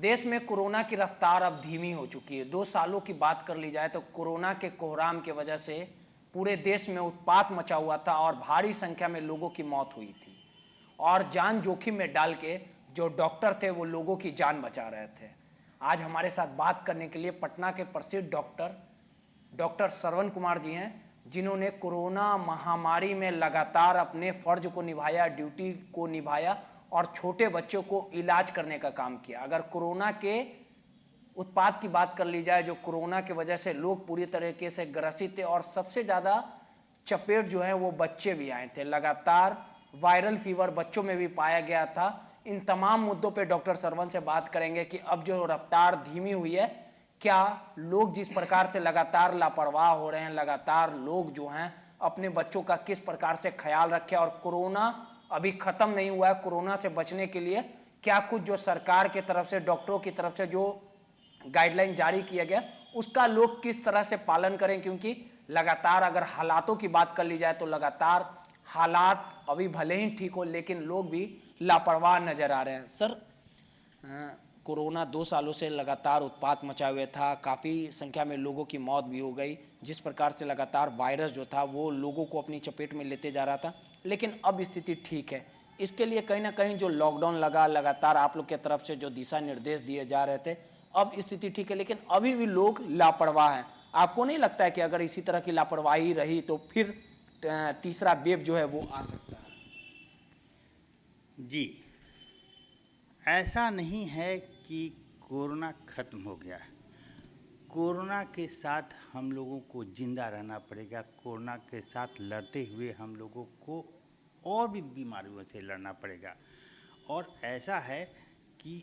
देश में कोरोना की रफ्तार अब धीमी हो चुकी है। 2 सालों की बात कर ली जाए तो कोरोना के कोहराम की वजह से पूरे देश में उत्पात मचा हुआ था और भारी संख्या में लोगों की मौत हुई थी और जान जोखिम में डाल के जो डॉक्टर थे वो लोगों की जान बचा रहे थे। आज हमारे साथ बात करने के लिए पटना के प्रसिद्ध डॉक्टर श्रवण कुमार जी हैं, जिन्होंने कोरोना महामारी में लगातार अपने फर्ज को निभाया, ड्यूटी को निभाया और छोटे बच्चों को इलाज करने का काम किया। अगर कोरोना के उत्पात की बात कर ली जाए, जो कोरोना की वजह से लोग पूरी तरीके से ग्रसित थे और सबसे ज़्यादा चपेट जो है वो बच्चे भी आए थे। लगातार वायरल फीवर बच्चों में भी पाया गया था। इन तमाम मुद्दों पे डॉक्टर श्रवण से बात करेंगे कि अब जो रफ्तार धीमी हुई है, क्या लोग जिस प्रकार से लगातार लापरवाह हो रहे हैं, लगातार लोग जो हैं अपने बच्चों का किस प्रकार से ख्याल रखें और कोरोना अभी खत्म नहीं हुआ है, कोरोना से बचने के लिए क्या कुछ जो सरकार की तरफ से, डॉक्टरों की तरफ से जो गाइडलाइन जारी किया गया उसका लोग किस तरह से पालन करें, क्योंकि लगातार अगर हालातों की बात कर ली जाए तो लगातार हालात अभी भले ही ठीक हो लेकिन लोग भी लापरवाह नजर आ रहे हैं। सर, कोरोना 2 सालों से लगातार उत्पात मचा हुआ था, काफ़ी संख्या में लोगों की मौत भी हो गई। जिस प्रकार से लगातार वायरस जो था वो लोगों को अपनी चपेट में लेते जा रहा था, लेकिन अब स्थिति ठीक है। इसके लिए कहीं ना कहीं जो लॉकडाउन लगा, लगातार आप लोग की तरफ से जो दिशा निर्देश दिए जा रहे थे, अब स्थिति ठीक है, लेकिन अभी भी लोग लापरवाह हैं। आपको नहीं लगता है कि अगर इसी तरह की लापरवाही रही तो फिर तीसरा वेव जो है वो आ सकता है? जी, ऐसा नहीं है कि कोरोना ख़त्म हो गया है। कोरोना के साथ हम लोगों को ज़िंदा रहना पड़ेगा। कोरोना के साथ लड़ते हुए हम लोगों को और भी बीमारियों से लड़ना पड़ेगा। और ऐसा है कि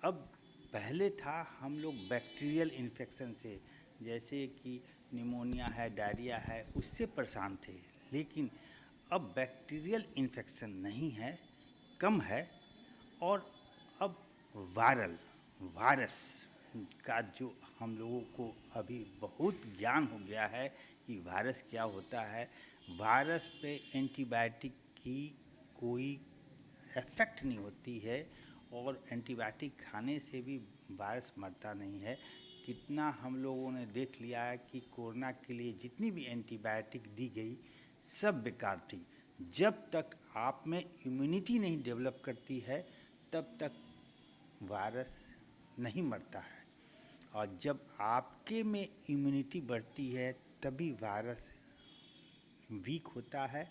अब पहले था हम लोग बैक्टीरियल इन्फेक्शन से, जैसे कि निमोनिया है, डायरिया है, उससे परेशान थे। लेकिन अब बैक्टीरियल इन्फेक्शन नहीं है, कम है। और अब वायरस का जो हम लोगों को अभी बहुत ज्ञान हो गया है कि वायरस क्या होता है। वायरस पे एंटीबायोटिक की कोई इफ़ेक्ट नहीं होती है और एंटीबायोटिक खाने से भी वायरस मरता नहीं है। कितना हम लोगों ने देख लिया है कि कोरोना के लिए जितनी भी एंटीबायोटिक दी गई सब बेकार थी। जब तक आप में इम्यूनिटी नहीं डेवलप करती है तब तक वायरस नहीं मरता है, और जब आपके में इम्यूनिटी बढ़ती है तभी वायरस वीक होता है।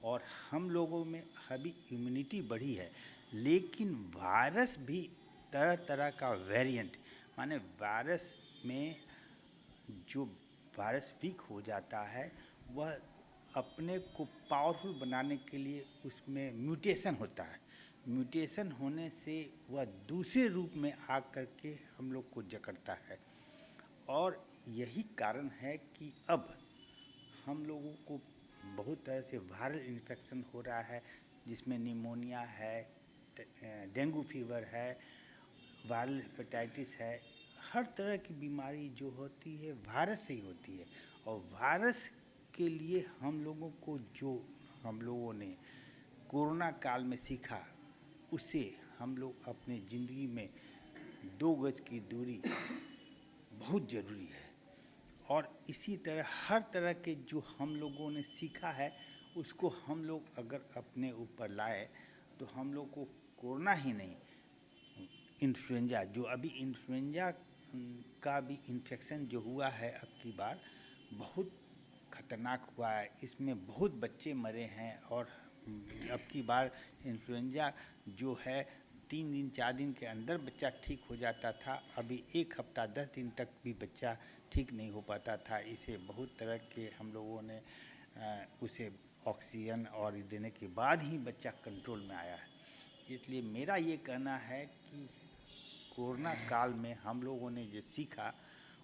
और हम लोगों में अभी इम्यूनिटी बढ़ी है, लेकिन वायरस भी तरह तरह का वेरिएंट, माने वायरस में जो वायरस वीक हो जाता है वह अपने को पावरफुल बनाने के लिए उसमें म्यूटेशन होता है। म्यूटेशन होने से वह दूसरे रूप में आ करके हम लोग को जकड़ता है। और यही कारण है कि अब हम लोगों को बहुत तरह से वायरल इन्फेक्शन हो रहा है, जिसमें निमोनिया है, डेंगू फीवर है, वायरल हेपेटाइटिस है। हर तरह की बीमारी जो होती है वायरस से ही होती है। और वायरस के लिए हम लोगों को जो हम लोगों ने कोरोना काल में सीखा, उससे हम लोग अपने ज़िंदगी में 2 गज की दूरी बहुत ज़रूरी है। और इसी तरह हर तरह के जो हम लोगों ने सीखा है उसको हम लोग अगर अपने ऊपर लाए तो हम लोग को कोरोना ही नहीं, इन्फ्लुएंजा, जो अभी इन्फ्लुएंजा का भी इन्फेक्शन जो हुआ है अब की बार बहुत ख़तरनाक हुआ है। इसमें बहुत बच्चे मरे हैं। और अब की बार इन्फ्लुएंजा जो है 3 दिन 4 दिन के अंदर बच्चा ठीक हो जाता था, अभी 1 हफ्ता 10 दिन तक भी बच्चा ठीक नहीं हो पाता था। इसे बहुत तरह के हम लोगों ने उसे ऑक्सीजन और देने के बाद ही बच्चा कंट्रोल में आया है। इसलिए मेरा ये कहना है कि कोरोना काल में हम लोगों ने जो सीखा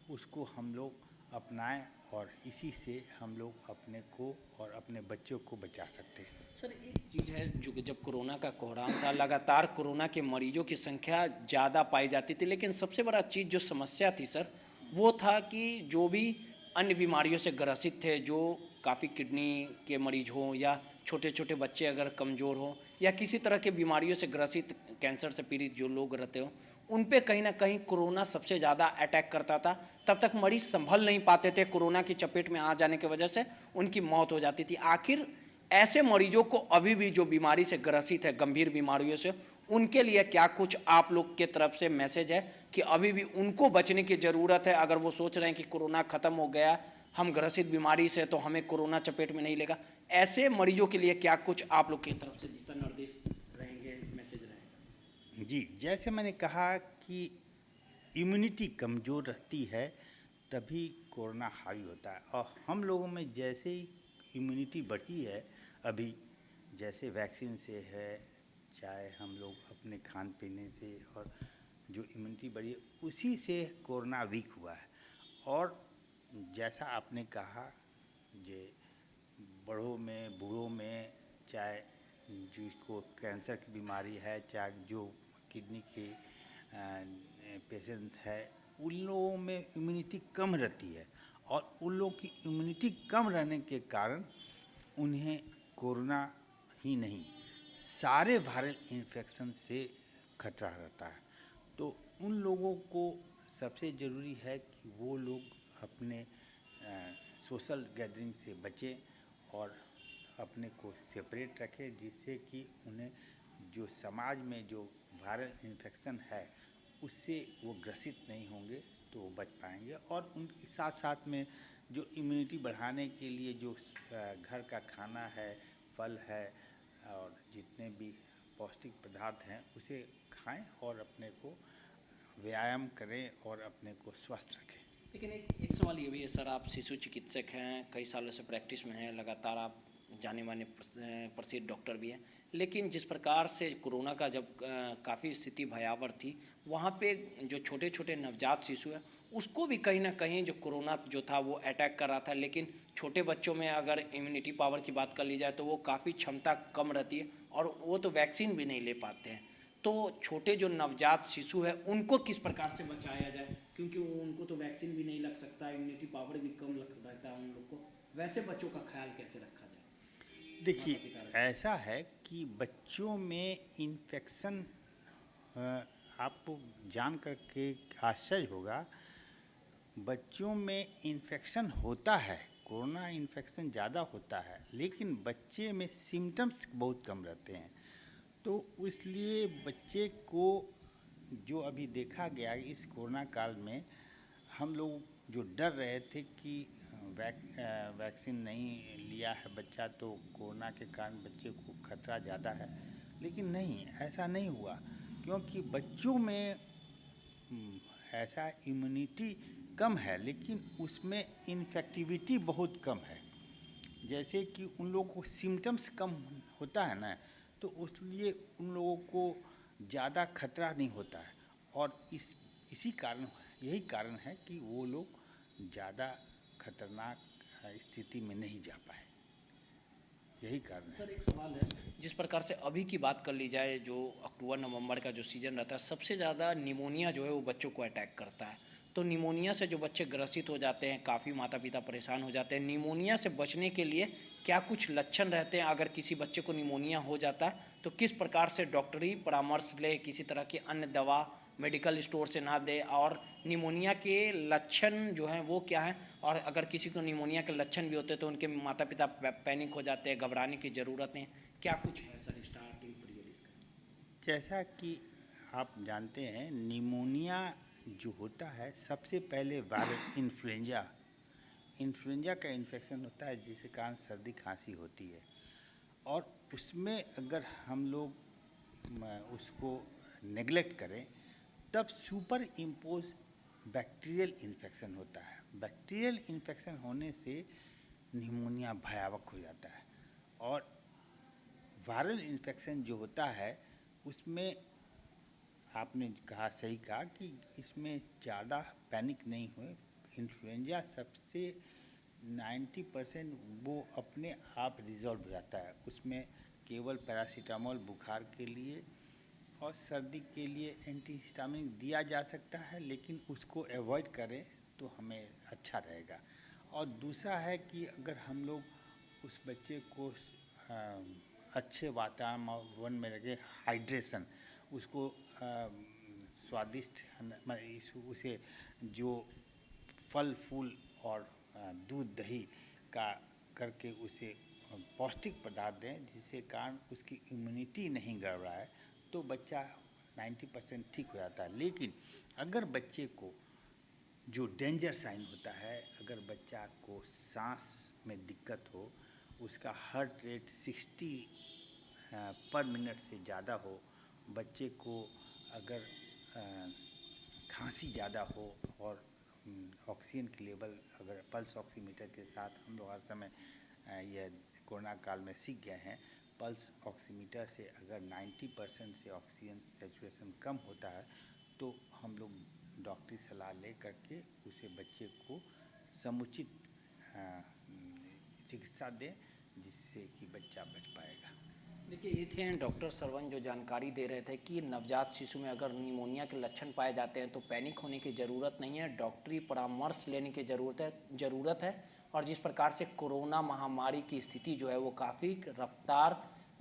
उसको हम लोग अपनाएं और इसी से हम लोग अपने को और अपने बच्चों को बचा सकते हैं। सर, एक चीज़ है, जो जब कोरोना का कोहराम था लगातार कोरोना के मरीजों की संख्या ज़्यादा पाई जाती थी, लेकिन सबसे बड़ा चीज़ जो समस्या थी सर वो था कि जो भी अन्य बीमारियों से ग्रसित थे, जो काफ़ी किडनी के मरीज हों या छोटे छोटे बच्चे अगर कमज़ोर हों या किसी तरह के बीमारियों से ग्रसित, कैंसर से पीड़ित जो लोग रहते हो, उन पे कहीं ना कहीं कोरोना सबसे ज़्यादा अटैक करता था। तब तक मरीज संभल नहीं पाते थे, कोरोना की चपेट में आ जाने की वजह से उनकी मौत हो जाती थी। आखिर ऐसे मरीजों को अभी भी जो बीमारी से ग्रसित है, गंभीर बीमारियों से, उनके लिए क्या कुछ आप लोग के तरफ से मैसेज है कि अभी भी उनको बचने की ज़रूरत है? अगर वो सोच रहे हैं कि कोरोना ख़त्म हो गया, हम ग्रसित बीमारी से, तो हमें कोरोना चपेट में नहीं लेगा, ऐसे मरीजों के लिए क्या कुछ आप लोग की तरफ से दिशा निर्देश रहेंगे, मैसेज रहेगा? जी, जैसे मैंने कहा कि इम्यूनिटी कमज़ोर रहती है तभी कोरोना हावी होता है, और हम लोगों में जैसे ही इम्यूनिटी बढ़ी है अभी, जैसे वैक्सीन से है, चाहे हम लोग अपने खान पीने से, और जो इम्यूनिटी बढ़ी है उसी से कोरोना वीक हुआ है। और जैसा आपने कहा, जे बड़ों में, बूढ़ों में, चाहे जिसको कैंसर की बीमारी है, चाहे जो किडनी के पेशेंट है, उन लोगों में इम्यूनिटी कम रहती है, और उन लोगों की इम्यूनिटी कम रहने के कारण उन्हें कोरोना ही नहीं, सारे वायरल इन्फेक्शन से खतरा रहता है। तो उन लोगों को सबसे ज़रूरी है कि वो लोग अपने सोशल गैदरिंग से बचें और अपने को सेपरेट रखें, जिससे कि उन्हें जो समाज में जो वायरल इन्फेक्शन है उससे वो ग्रसित नहीं होंगे, तो वो बच पाएंगे। और उनके साथ साथ में जो इम्यूनिटी बढ़ाने के लिए जो घर का खाना है, फल है, और जितने भी पौष्टिक पदार्थ हैं उसे खाएं और अपने को व्यायाम करें और अपने को स्वस्थ रखें। लेकिन एक सवाल ये भी है सर, आप शिशु चिकित्सक हैं, कई सालों से प्रैक्टिस में हैं, लगातार आप जाने माने प्रसिद्ध डॉक्टर भी हैं, लेकिन जिस प्रकार से कोरोना का जब काफ़ी स्थिति भयावह थी, वहाँ पे जो छोटे छोटे नवजात शिशु हैं उसको भी कहीं ना कहीं जो कोरोना जो था वो अटैक कर रहा था। लेकिन छोटे बच्चों में अगर इम्यूनिटी पावर की बात कर ली जाए तो वो काफ़ी क्षमता कम रहती है और वो तो वैक्सीन भी नहीं ले पाते हैं। तो छोटे जो नवजात शिशु है उनको किस प्रकार से बचाया जाए, क्योंकि उनको तो वैक्सीन भी नहीं लग सकता, इम्यूनिटी पावर भी कम रहता है उन लोग को, वैसे बच्चों का ख्याल कैसे रखा जाए? देखिए, ऐसा है कि बच्चों में इन्फेक्शन, आपको जान करके आश्चर्य होगा, बच्चों में इन्फेक्शन होता है, कोरोना इन्फेक्शन ज़्यादा होता है, लेकिन बच्चे में सिम्टम्स बहुत कम रहते हैं। तो इसलिए बच्चे को, जो अभी देखा गया इस कोरोना काल में, हम लोग जो डर रहे थे कि वैक्सीन नहीं लिया है बच्चा तो कोरोना के कारण बच्चे को खतरा ज़्यादा है, लेकिन नहीं, ऐसा नहीं हुआ, क्योंकि बच्चों में ऐसा इम्यूनिटी कम है, लेकिन उसमें इन्फेक्टिविटी बहुत कम है। जैसे कि उन लोगों को सिम्टम्स कम होता है ना, तो उसलिए उन लोगों को ज़्यादा खतरा नहीं होता है, और इसी कारण, यही कारण है कि वो लोग ज़्यादा खतरनाक स्थिति में नहीं जा पाए, यही कारण है। सर एक सवाल है, जिस प्रकार से अभी की बात कर ली जाए, जो अक्टूबर नवंबर का जो सीज़न रहता है, सबसे ज़्यादा निमोनिया जो है वो बच्चों को अटैक करता है। तो निमोनिया से जो बच्चे ग्रसित हो जाते हैं, काफ़ी माता पिता परेशान हो जाते हैं। निमोनिया से बचने के लिए क्या कुछ लक्षण रहते हैं? अगर किसी बच्चे को निमोनिया हो जाता है तो किस प्रकार से डॉक्टरी परामर्श ले, किसी तरह की अन्य दवा मेडिकल स्टोर से ना दे, और निमोनिया के लक्षण जो हैं वो क्या हैं? और अगर किसी को निमोनिया के लक्षण भी होते हैं तो उनके माता पिता पैनिक हो जाते हैं, घबराने की ज़रूरत नहीं, क्या कुछ है सर स्टार्टिंग पीरियड इसका? जैसा कि आप जानते हैं, निमोनिया जो होता है सबसे पहले वायरल इन्फ्लुएंजा का इन्फेक्शन होता है, जिसके कारण सर्दी खांसी होती है, और उसमें अगर हम लोग उसको नेग्लेक्ट करें तब सुपर इम्पोज बैक्टीरियल इन्फेक्शन होता है। बैक्टीरियल इन्फेक्शन होने से निमोनिया भयावह हो जाता है, और वायरल इन्फेक्शन जो होता है उसमें आपने कहा, सही कहा कि इसमें ज़्यादा पैनिक नहीं हुए। इन्फ्लुएंजा सबसे 90% वो अपने आप रिजॉल्व हो जाता है, उसमें केवल पैरासीटामोल बुखार के लिए और सर्दी के लिए एंटीहिस्टामिन दिया जा सकता है, लेकिन उसको अवॉइड करें तो हमें अच्छा रहेगा। और दूसरा है कि अगर हम लोग उस बच्चे को अच्छे वातावरण में रखें, हाइड्रेशन, उसको स्वादिष्ट उसे जो फल फूल और दूध दही का करके उसे पौष्टिक पदार्थ दें, जिससे कारण उसकी इम्यूनिटी नहीं गड़बड़ाए, तो बच्चा 90% ठीक हो जाता है। लेकिन अगर बच्चे को जो डेंजर साइन होता है, अगर बच्चा को सांस में दिक्कत हो, उसका हार्ट रेट 60 पर मिनट से ज़्यादा हो, बच्चे को अगर खांसी ज़्यादा हो और ऑक्सीजन की लेवल अगर पल्स ऑक्सीमीटर के साथ हम लोग हर समय यह कोरोना काल में सीख गए हैं, पल्स ऑक्सीमीटर से अगर 90% से ऑक्सीजन सेचुरेशन कम होता है तो हम लोग डॉक्टरी सलाह ले करके उसे बच्चे को समुचित चिकित्सा दें, जिससे कि बच्चा बच पाएगा। देखिए, ये थे डॉक्टर सरवन जो जानकारी दे रहे थे कि नवजात शिशु में अगर निमोनिया के लक्षण पाए जाते हैं तो पैनिक होने की ज़रूरत नहीं है, डॉक्टरी परामर्श लेने की ज़रूरत है। और जिस प्रकार से कोरोना महामारी की स्थिति जो है वो काफ़ी रफ्तार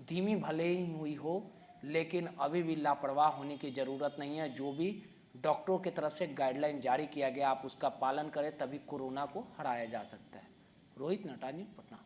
धीमी भले ही हुई हो, लेकिन अभी भी लापरवाह होने की ज़रूरत नहीं है। जो भी डॉक्टरों की तरफ से गाइडलाइन जारी किया गया, आप उसका पालन करें, तभी कोरोना को हराया जा सकता है। रोहित नटानी, पटना।